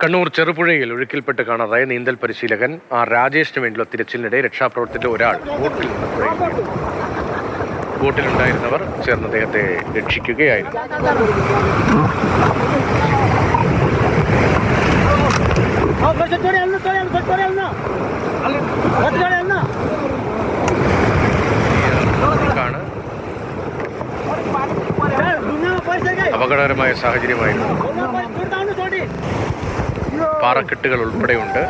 കണ്ണൂർ ചെറുപുഴയിൽ ഒഴുക്കിൽപ്പെട്ട് കാണാതായ നീന്തൽ പരിശീലകൻ ആർ രാജേഷിന് വേണ്ടിയുള്ള തിരച്ചിലിനിടെ രക്ഷാപ്രവർത്തനത്തിന്റെ ഒരാൾ ബോട്ടിൽ നിന്ന് പുഴയിൽ വീണു. ബോട്ടിലുണ്ടായിരുന്നവർ ചേർന്ന് അദ്ദേഹത്തെ രക്ഷിക്കുകയായിരുന്നു. അപകടകരമായ സാഹചര്യമായിരുന്നു. പാറക്കെട്ടുകൾ ഉൾപ്പെടെയുണ്ട്.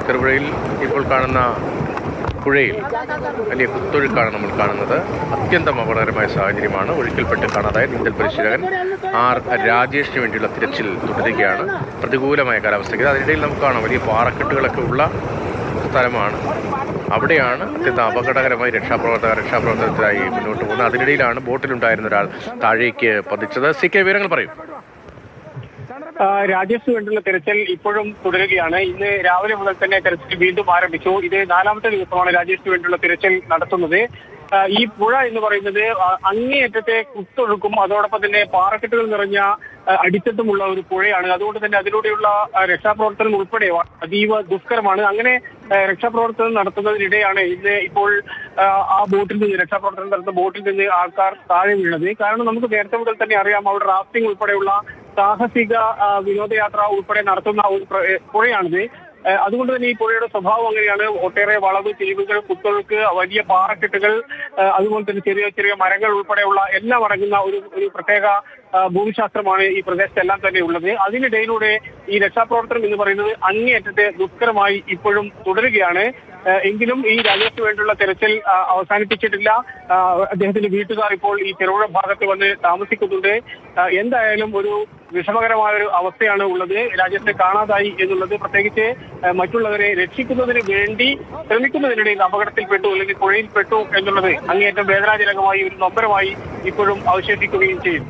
ചെറുപുഴയിൽ ഇപ്പോൾ കാണുന്ന പുഴയിൽ വലിയ കുത്തൊഴുക്കാണ് നമ്മൾ കാണുന്നത്. അത്യന്തം അപകടകരമായ സാഹചര്യമാണ്. ഒഴുക്കിൽപ്പെട്ട് കാണാതായ നീന്തൽ പരിശീലകൻ ആർ രാജേഷിന് വേണ്ടിയുള്ള തിരച്ചിൽ തുടരുകയാണ്. പ്രതികൂലമായ കാലാവസ്ഥയ്ക്ക് അതിനിടയിൽ നമുക്ക് കാണാം വലിയ പാറക്കെട്ടുകളൊക്കെ ഉള്ള സ്ഥലമാണ്. അവിടെയാണ് അത്യന്തം അപകടകരമായി രക്ഷാപ്രവർത്തനത്തിനായി മുന്നോട്ട് പോകുന്നത്. അതിനിടയിലാണ് ബോട്ടിലുണ്ടായിരുന്ന ഒരാൾ താഴേക്ക് പതിച്ചത്. CK വിവരങ്ങൾ പറയും. രാജേഷിന് വേണ്ടിയുള്ള തെരച്ചിൽ ഇപ്പോഴും തുടരുകയാണ്. ഇന്ന് രാവിലെ മുതൽ തന്നെ തെരച്ചിൽ വീണ്ടും ആരംഭിച്ചു. ഇത് 4ാമത്തെ ദിവസമാണ് രാജേഷിന് വേണ്ടിയുള്ള തിരച്ചിൽ നടത്തുന്നത്. ഈ പുഴ എന്ന് പറയുന്നത് അങ്ങേയറ്റത്തെ കുത്തൊഴുക്കും അതോടൊപ്പം തന്നെ പാറക്കെട്ടുകൾ നിറഞ്ഞ അടിത്തട്ടുമുള്ള ഒരു പുഴയാണ്. അതുകൊണ്ട് തന്നെ അതിലൂടെയുള്ള രക്ഷാപ്രവർത്തനം ഉൾപ്പെടെ അതീവ ദുഷ്കരമാണ്. അങ്ങനെ രക്ഷാപ്രവർത്തനം നടത്തുന്നതിനിടെയാണ് ഇന്ന് ഇപ്പോൾ ആ ബോട്ടിൽ നിന്ന് രക്ഷാപ്രവർത്തനം നടത്തുന്ന ബോട്ടിൽ നിന്ന് ആൾക്കാർ താഴെ വീണത്. കാരണം നമുക്ക് നേരത്തെ മുതൽ തന്നെ അറിയാം, അവിടെ റാഫ്റ്റിംഗ് ഉൾപ്പെടെയുള്ള സാഹസിക വിനോദയാത്ര ഉൾപ്പെടെ നടത്തുന്ന ഒരു പുഴയാണിത്. അതുകൊണ്ട് തന്നെ ഈ പുഴയുടെ സ്വഭാവം അങ്ങനെയാണ്. ഒട്ടേറെ വളവ്, ചെരിവുകൾ, കുത്തൊഴുക്ക്, വലിയ പാറക്കെട്ടുകൾ, അതുപോലെ തന്നെ ചെറിയ ചെറിയ മരങ്ങൾ ഉൾപ്പെടെയുള്ള എല്ലാം അടങ്ങുന്ന ഒരു പ്രത്യേക ഭൂമിശാസ്ത്രമാണ് ഈ പ്രദേശത്തെല്ലാം തന്നെ ഉള്ളത്. അതിനിടയിലൂടെ ഈ രക്ഷാപ്രവർത്തനം എന്ന് പറയുന്നത് അങ്ങേയറ്റത്തെ ദുഷ്കരമായി ഇപ്പോഴും തുടരുകയാണ്. എങ്കിലും ഈ രാജേഷിന് വേണ്ടിയുള്ള തെരച്ചിൽ അവസാനിപ്പിച്ചിട്ടില്ല. അദ്ദേഹത്തിന്റെ വീട്ടുകാർ ഇപ്പോൾ ഈ ചെറുപുഴ ഭാഗത്ത് വന്ന് താമസിക്കുന്നുണ്ട്. എന്തായാലും ഒരു വിഷമകരമായ ഒരു അവസ്ഥയാണ് ഉള്ളത്. രാജേഷിനെ കാണാതായി എന്നുള്ളത്, പ്രത്യേകിച്ച് മറ്റുള്ളവരെ രക്ഷിക്കുന്നതിന് വേണ്ടി ശ്രമിക്കുന്നതിനിടയിൽ അപകടത്തിൽപ്പെട്ടു അല്ലെങ്കിൽ പുഴയിൽപ്പെട്ടു എന്നുള്ളത് അങ്ങേയറ്റം വേദനാജനകമായി ഒരു നൊമ്പരമായി ഇപ്പോഴും അവശേഷിക്കുകയും ചെയ്യും.